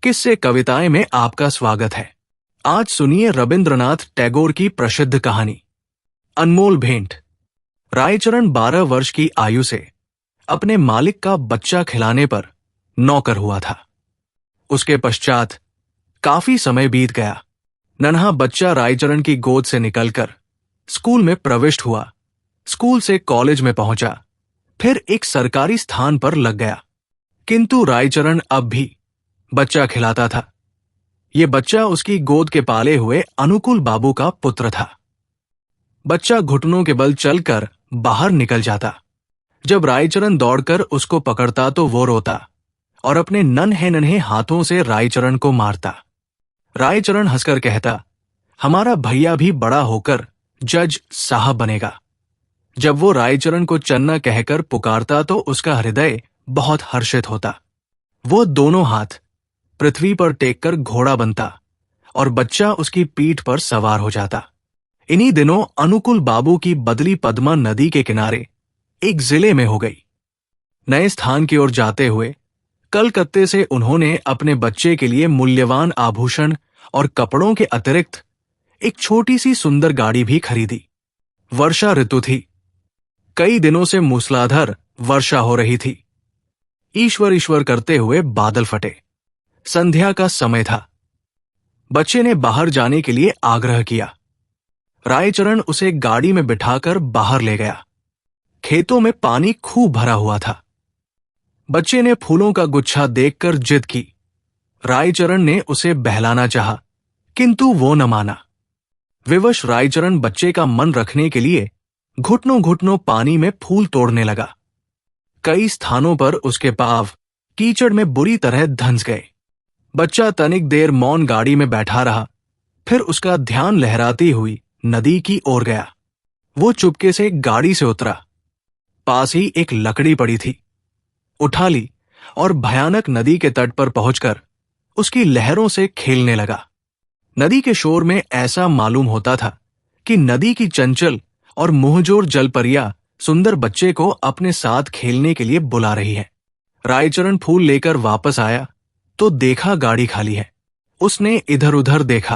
किस्से कविताएं में आपका स्वागत है। आज सुनिए रविंद्रनाथ टैगोर की प्रसिद्ध कहानी अनमोल भेंट। रायचरण 12 वर्ष की आयु से अपने मालिक का बच्चा खिलाने पर नौकर हुआ था। उसके पश्चात काफी समय बीत गया। नन्हा बच्चा रायचरण की गोद से निकलकर स्कूल में प्रविष्ट हुआ। स्कूल से कॉलेज में पहुंचा, फिर एक सरकारी स्थान पर लग गया। किंतु रायचरण अब भी बच्चा खिलाता था। ये बच्चा उसकी गोद के पाले हुए अनुकूल बाबू का पुत्र था। बच्चा घुटनों के बल चलकर बाहर निकल जाता। जब रायचरण दौड़कर उसको पकड़ता तो वो रोता और अपने नन्हे नन्हे हाथों से रायचरण को मारता। रायचरण हंसकर कहता, हमारा भैया भी बड़ा होकर जज साहब बनेगा। जब वो रायचरण को चन्ना कहकर पुकारता तो उसका हृदय बहुत हर्षित होता। वो दोनों हाथ पृथ्वी पर टेककर घोड़ा बनता और बच्चा उसकी पीठ पर सवार हो जाता। इन्हीं दिनों अनुकूल बाबू की बदली पद्मा नदी के किनारे एक जिले में हो गई। नए स्थान की ओर जाते हुए कलकत्ते से उन्होंने अपने बच्चे के लिए मूल्यवान आभूषण और कपड़ों के अतिरिक्त एक छोटी सी सुंदर गाड़ी भी खरीदी। वर्षा ऋतु थी। कई दिनों से मूसलाधार वर्षा हो रही थी। ईश्वर ईश्वर करते हुए बादल फटे। संध्या का समय था। बच्चे ने बाहर जाने के लिए आग्रह किया। रायचरण उसे गाड़ी में बिठाकर बाहर ले गया। खेतों में पानी खूब भरा हुआ था। बच्चे ने फूलों का गुच्छा देखकर जिद की। रायचरण ने उसे बहलाना चाहा, किंतु वो न माना। विवश रायचरण बच्चे का मन रखने के लिए घुटनों घुटनों पानी में फूल तोड़ने लगा। कई स्थानों पर उसके पांव कीचड़ में बुरी तरह धंस गए। बच्चा तनिक देर मौन गाड़ी में बैठा रहा, फिर उसका ध्यान लहराती हुई नदी की ओर गया। वो चुपके से गाड़ी से उतरा। पास ही एक लकड़ी पड़ी थी, उठा ली और भयानक नदी के तट पर पहुंचकर उसकी लहरों से खेलने लगा। नदी के शोर में ऐसा मालूम होता था कि नदी की चंचल और मुंहजोर जलपरिया सुंदर बच्चे को अपने साथ खेलने के लिए बुला रही है। रायचरण फूल लेकर वापस आया तो देखा गाड़ी खाली है। उसने इधर उधर देखा।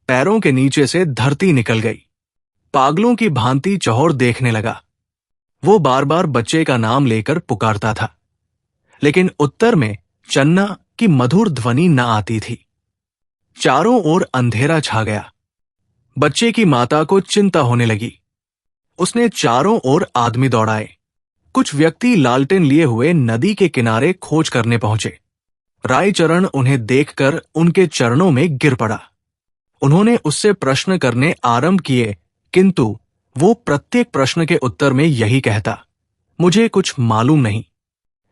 पैरों के नीचे से धरती निकल गई। पागलों की भांति चौहर देखने लगा। वो बार बार बच्चे का नाम लेकर पुकारता था, लेकिन उत्तर में चन्ना की मधुर ध्वनि न आती थी। चारों ओर अंधेरा छा गया। बच्चे की माता को चिंता होने लगी। उसने चारों ओर आदमी दौड़ाए। कुछ व्यक्ति लालटेन लिए हुए नदी के किनारे खोज करने पहुंचे। रायचरण उन्हें देखकर उनके चरणों में गिर पड़ा। उन्होंने उससे प्रश्न करने आरंभ किए, किंतु वो प्रत्येक प्रश्न के उत्तर में यही कहता, मुझे कुछ मालूम नहीं।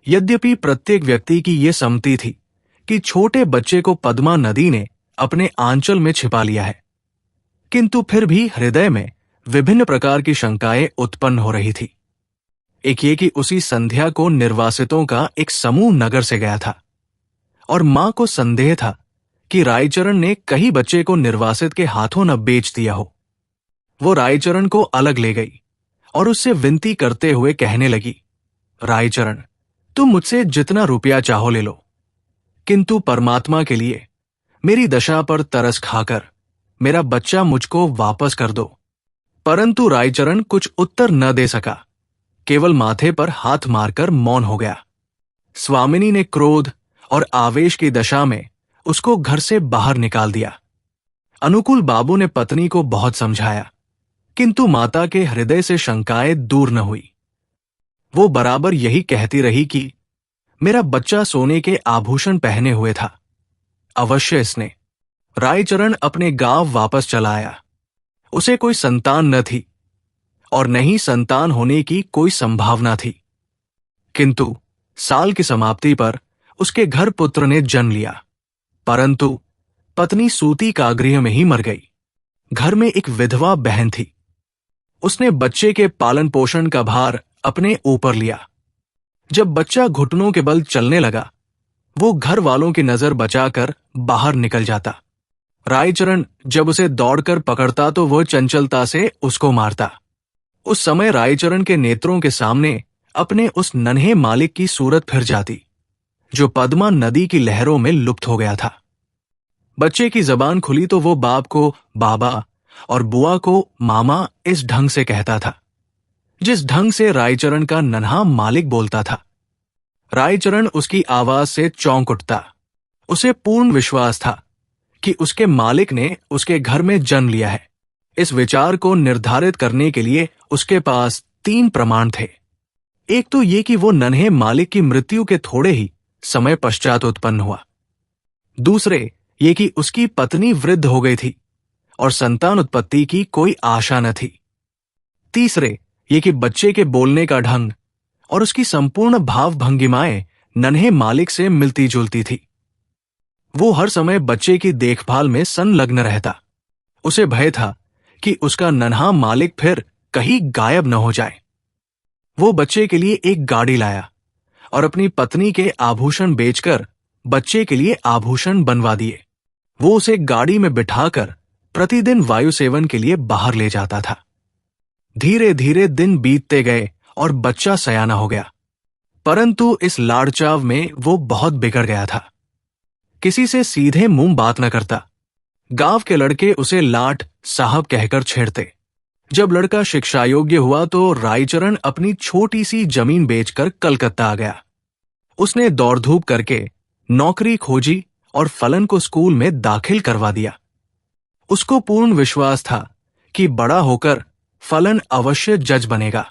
यद्यपि प्रत्येक व्यक्ति की ये सम्मति थी कि छोटे बच्चे को पद्मा नदी ने अपने आंचल में छिपा लिया है, किंतु फिर भी हृदय में विभिन्न प्रकार की शंकाएं उत्पन्न हो रही थी। एक ये कि उसी संध्या को निर्वासितों का एक समूह नगर से गया था और मां को संदेह था कि रायचरण ने कहीं बच्चे को निर्वासित के हाथों न बेच दिया हो। वो रायचरण को अलग ले गई और उससे विनती करते हुए कहने लगी, रायचरण, तुम मुझसे जितना रुपया चाहो ले लो, किंतु परमात्मा के लिए मेरी दशा पर तरस खाकर मेरा बच्चा मुझको वापस कर दो। परंतु रायचरण कुछ उत्तर न दे सका, केवल माथे पर हाथ मारकर मौन हो गया। स्वामिनी ने क्रोध और आवेश की दशा में उसको घर से बाहर निकाल दिया। अनुकूल बाबू ने पत्नी को बहुत समझाया, किंतु माता के हृदय से शंकाएं दूर न हुई। वो बराबर यही कहती रही कि मेरा बच्चा सोने के आभूषण पहने हुए था, अवश्य इसने। रायचरण अपने गांव वापस चला आया। उसे कोई संतान न थी और न ही संतान होने की कोई संभावना थी, किंतु साल की समाप्ति पर उसके घर पुत्र ने जन्म लिया। परंतु पत्नी सूती का गृह में ही मर गई। घर में एक विधवा बहन थी। उसने बच्चे के पालन पोषण का भार अपने ऊपर लिया। जब बच्चा घुटनों के बल चलने लगा, वो घर वालों की नजर बचाकर बाहर निकल जाता। रायचरण जब उसे दौड़कर पकड़ता तो वह चंचलता से उसको मारता। उस समय रायचरण के नेत्रों के सामने अपने उस नन्हे मालिक की सूरत फिर जाती, जो पद्मा नदी की लहरों में लुप्त हो गया था। बच्चे की जबान खुली तो वो बाप को बाबा और बुआ को मामा इस ढंग से कहता था, जिस ढंग से रायचरण का नन्हा मालिक बोलता था। रायचरण उसकी आवाज से चौंक उठता। उसे पूर्ण विश्वास था कि उसके मालिक ने उसके घर में जन्म लिया है। इस विचार को निर्धारित करने के लिए उसके पास 3 प्रमाण थे। एक तो ये कि वो नन्हे मालिक की मृत्यु के थोड़े ही समय पश्चात उत्पन्न हुआ। दूसरे ये कि उसकी पत्नी वृद्ध हो गई थी और संतान उत्पत्ति की कोई आशा न थी। तीसरे ये कि बच्चे के बोलने का ढंग और उसकी संपूर्ण भाव भंगिमाएं नन्हे मालिक से मिलती जुलती थी। वो हर समय बच्चे की देखभाल में संलग्न रहता। उसे भय था कि उसका नन्हा मालिक फिर कहीं गायब न हो जाए। वो बच्चे के लिए एक गाड़ी लाया और अपनी पत्नी के आभूषण बेचकर बच्चे के लिए आभूषण बनवा दिए। वो उसे गाड़ी में बिठाकर प्रतिदिन वायु सेवन के लिए बाहर ले जाता था। धीरे धीरे दिन बीतते गए और बच्चा सयाना हो गया, परंतु इस लाड़चाव में वो बहुत बिगड़ गया था। किसी से सीधे मुंह बात न करता। गांव के लड़के उसे लाट साहब कहकर छेड़ते। जब लड़का शिक्षा योग्य हुआ तो रायचरण अपनी छोटी सी जमीन बेचकर कलकत्ता आ गया। उसने दौड़ धूप करके नौकरी खोजी और फलन को स्कूल में दाखिल करवा दिया। उसको पूर्ण विश्वास था कि बड़ा होकर फलन अवश्य जज बनेगा।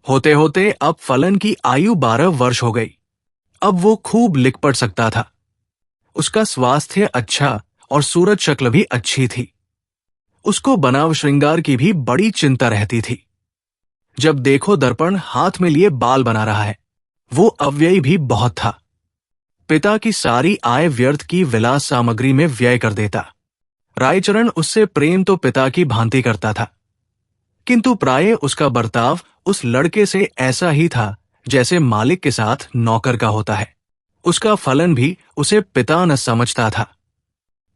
होते होते अब फलन की आयु 12 वर्ष हो गई। अब वो खूब लिख पढ़ सकता था। उसका स्वास्थ्य अच्छा और सूरत शक्ल भी अच्छी थी। उसको बनाव श्रृंगार की भी बड़ी चिंता रहती थी। जब देखो दर्पण हाथ में लिए बाल बना रहा है। वो अव्ययी भी बहुत था। पिता की सारी आय व्यर्थ की विलास सामग्री में व्यय कर देता। रायचरण उससे प्रेम तो पिता की भांति करता था, किंतु प्राय उसका बर्ताव उस लड़के से ऐसा ही था जैसे मालिक के साथ नौकर का होता है। उसका फलन भी उसे पिता न समझता था।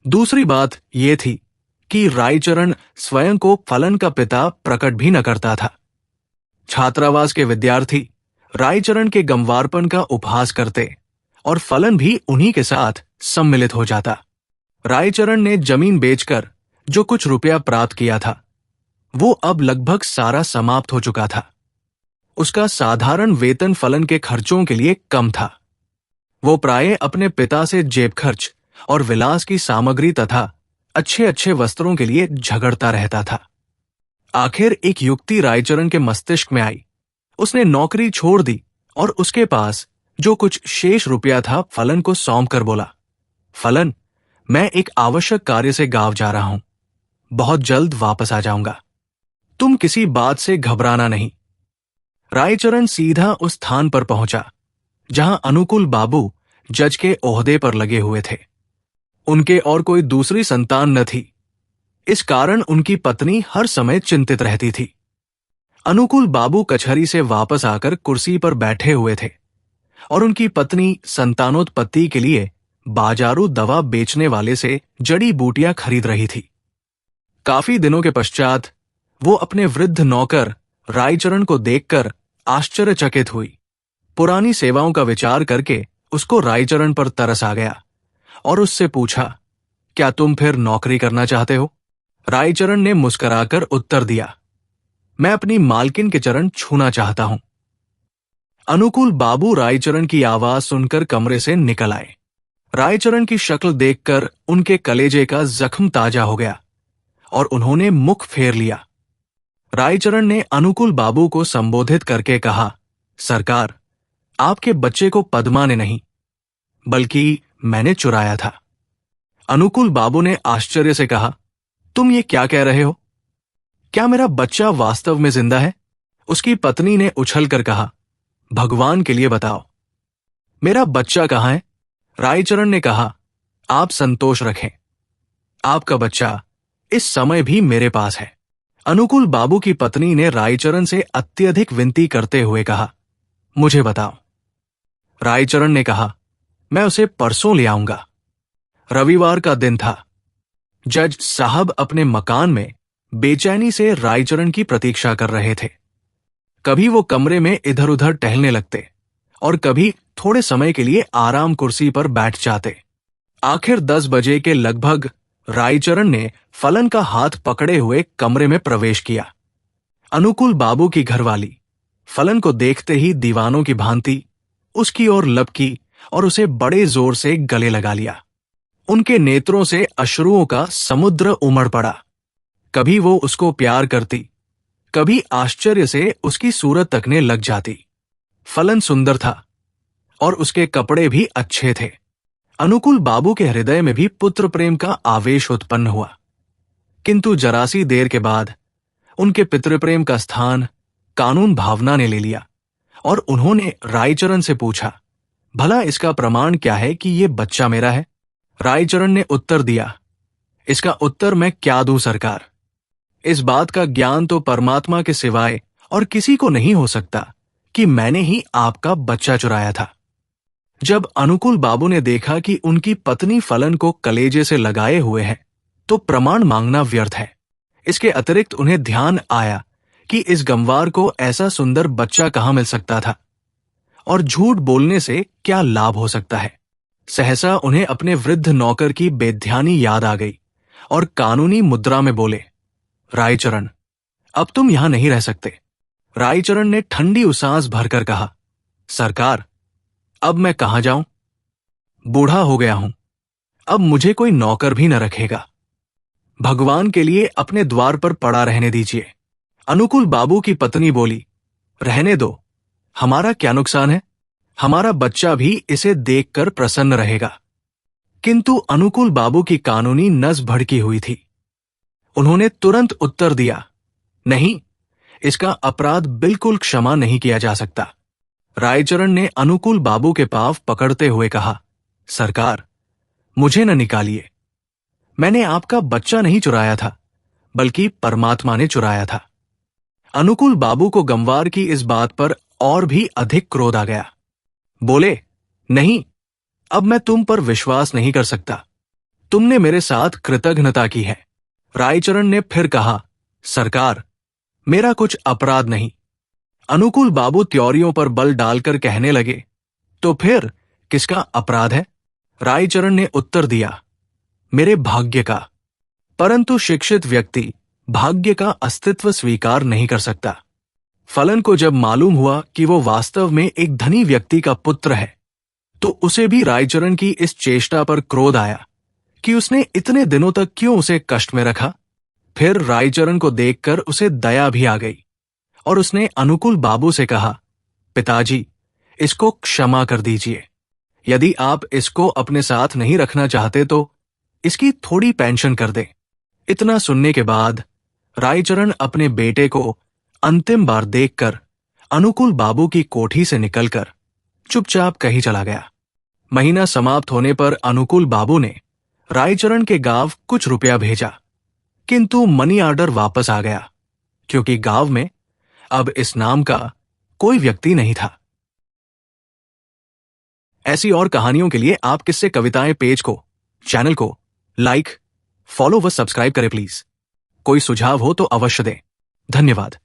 दूसरी बात यह थी कि रायचरण स्वयं को फलन का पिता प्रकट भी न करता था। छात्रावास के विद्यार्थी रायचरण के गंवारपन का उपहास करते और फलन भी उन्हीं के साथ सम्मिलित हो जाता। रायचरण ने जमीन बेचकर जो कुछ रुपया प्राप्त किया था वो अब लगभग सारा समाप्त हो चुका था। उसका साधारण वेतन फलन के खर्चों के लिए कम था। वो प्राय अपने पिता से जेब खर्च और विलास की सामग्री तथा अच्छे अच्छे वस्त्रों के लिए झगड़ता रहता था। आखिर एक युक्ति रायचरण के मस्तिष्क में आई। उसने नौकरी छोड़ दी और उसके पास जो कुछ शेष रुपया था फलन को सौंप कर बोला, फलन, मैं एक आवश्यक कार्य से गांव जा रहा हूं। बहुत जल्द वापस आ जाऊंगा। तुम किसी बात से घबराना नहीं। रायचरण सीधा उस स्थान पर पहुंचा जहां अनुकूल बाबू जज के ओहदे पर लगे हुए थे। उनके और कोई दूसरी संतान न थी। इस कारण उनकी पत्नी हर समय चिंतित रहती थी। अनुकूल बाबू कचहरी से वापस आकर कुर्सी पर बैठे हुए थे और उनकी पत्नी संतानोत्पत्ति के लिए बाजारू दवा बेचने वाले से जड़ी बूटियां खरीद रही थी। काफी दिनों के पश्चात वो अपने वृद्ध नौकर रायचरण को देखकर आश्चर्यचकित हुई। पुरानी सेवाओं का विचार करके उसको रायचरण पर तरस आ गया और उससे पूछा, क्या तुम फिर नौकरी करना चाहते हो? रायचरण ने मुस्कुराकर उत्तर दिया, मैं अपनी मालकिन के चरण छूना चाहता हूं। अनुकूल बाबू रायचरण की आवाज सुनकर कमरे से निकल आए। रायचरण की शक्ल देखकर उनके कलेजे का जख्म ताजा हो गया और उन्होंने मुख फेर लिया। रायचरण ने अनुकूल बाबू को संबोधित करके कहा, सरकार, आपके बच्चे को पद्मा ने नहीं बल्कि मैंने चुराया था। अनुकूल बाबू ने आश्चर्य से कहा, तुम ये क्या कह रहे हो? क्या मेरा बच्चा वास्तव में जिंदा है? उसकी पत्नी ने उछलकर कहा, भगवान के लिए बताओ, मेरा बच्चा कहां है? रायचरण ने कहा, आप संतोष रखें, आपका बच्चा इस समय भी मेरे पास है। अनुकूल बाबू की पत्नी ने रायचरण से अत्यधिक विनती करते हुए कहा, मुझे बताओ। रायचरण ने कहा, मैं उसे परसों ले आऊंगा। रविवार का दिन था। जज साहब अपने मकान में बेचैनी से रायचरण की प्रतीक्षा कर रहे थे। कभी वो कमरे में इधर उधर टहलने लगते और कभी थोड़े समय के लिए आराम कुर्सी पर बैठ जाते। आखिर 10 बजे के लगभग रायचरण ने फलन का हाथ पकड़े हुए कमरे में प्रवेश किया। अनुकूल बाबू की घरवाली फलन को देखते ही दीवानों की भांति उसकी ओर लपकी और उसे बड़े जोर से गले लगा लिया। उनके नेत्रों से अश्रुओं का समुद्र उमड़ पड़ा। कभी वो उसको प्यार करती, कभी आश्चर्य से उसकी सूरत तकने लग जाती। फलन सुंदर था और उसके कपड़े भी अच्छे थे। अनुकूल बाबू के हृदय में भी पुत्र प्रेम का आवेश उत्पन्न हुआ, किंतु जरासी देर के बाद उनके पितृप्रेम का स्थान कानून भावना ने ले लिया और उन्होंने रायचरण से पूछा, भला इसका प्रमाण क्या है कि ये बच्चा मेरा है? रायचरण ने उत्तर दिया, इसका उत्तर मैं क्या दूं सरकार? इस बात का ज्ञान तो परमात्मा के सिवाय और किसी को नहीं हो सकता कि मैंने ही आपका बच्चा चुराया था। जब अनुकूल बाबू ने देखा कि उनकी पत्नी फलन को कलेजे से लगाए हुए है, तो प्रमाण मांगना व्यर्थ है। इसके अतिरिक्त उन्हें ध्यान आया कि इस गंवार को ऐसा सुंदर बच्चा कहां मिल सकता था और झूठ बोलने से क्या लाभ हो सकता है। सहसा उन्हें अपने वृद्ध नौकर की बेध्यानी याद आ गई और कानूनी मुद्रा में बोले, रायचरण, अब तुम यहां नहीं रह सकते। रायचरण ने ठंडी उसास भरकर कहा, सरकार, अब मैं कहां जाऊं? बूढ़ा हो गया हूं, अब मुझे कोई नौकर भी न रखेगा। भगवान के लिए अपने द्वार पर पड़ा रहने दीजिए। अनुकूल बाबू की पत्नी बोली, रहने दो, हमारा क्या नुकसान है? हमारा बच्चा भी इसे देखकर प्रसन्न रहेगा। किंतु अनुकूल बाबू की कानूनी नस भड़की हुई थी। उन्होंने तुरंत उत्तर दिया, नहीं, इसका अपराध बिल्कुल क्षमा नहीं किया जा सकता। रायचरण ने अनुकूल बाबू के पांव पकड़ते हुए कहा, सरकार, मुझे न निकालिए। मैंने आपका बच्चा नहीं चुराया था, बल्कि परमात्मा ने चुराया था। अनुकूल बाबू को गंवार की इस बात पर और भी अधिक क्रोध आ गया। बोले, नहीं, अब मैं तुम पर विश्वास नहीं कर सकता। तुमने मेरे साथ कृतघ्नता की है। रायचरण ने फिर कहा, सरकार, मेरा कुछ अपराध नहीं। अनुकूल बाबू त्योरियों पर बल डालकर कहने लगे, तो फिर किसका अपराध है? रायचरण ने उत्तर दिया, मेरे भाग्य का। परंतु शिक्षित व्यक्ति भाग्य का अस्तित्व स्वीकार नहीं कर सकता। फलन को जब मालूम हुआ कि वो वास्तव में एक धनी व्यक्ति का पुत्र है, तो उसे भी रायचरण की इस चेष्टा पर क्रोध आया कि उसने इतने दिनों तक क्यों उसे कष्ट में रखा। फिर रायचरण को देखकर उसे दया भी आ गई और उसने अनुकूल बाबू से कहा, पिताजी, इसको क्षमा कर दीजिए। यदि आप इसको अपने साथ नहीं रखना चाहते तो इसकी थोड़ी पेंशन कर दें। इतना सुनने के बाद रायचरण अपने बेटे को अंतिम बार देखकर अनुकूल बाबू की कोठी से निकलकर चुपचाप कहीं चला गया। महीना समाप्त होने पर अनुकूल बाबू ने रायचरण के गांव कुछ रुपया भेजा, किंतु मनी ऑर्डर वापस आ गया, क्योंकि गांव में अब इस नाम का कोई व्यक्ति नहीं था। ऐसी और कहानियों के लिए आप किससे कविताएं पेज को, चैनल को लाइक, फॉलो व सब्सक्राइब करें प्लीज। कोई सुझाव हो तो अवश्य दें। धन्यवाद।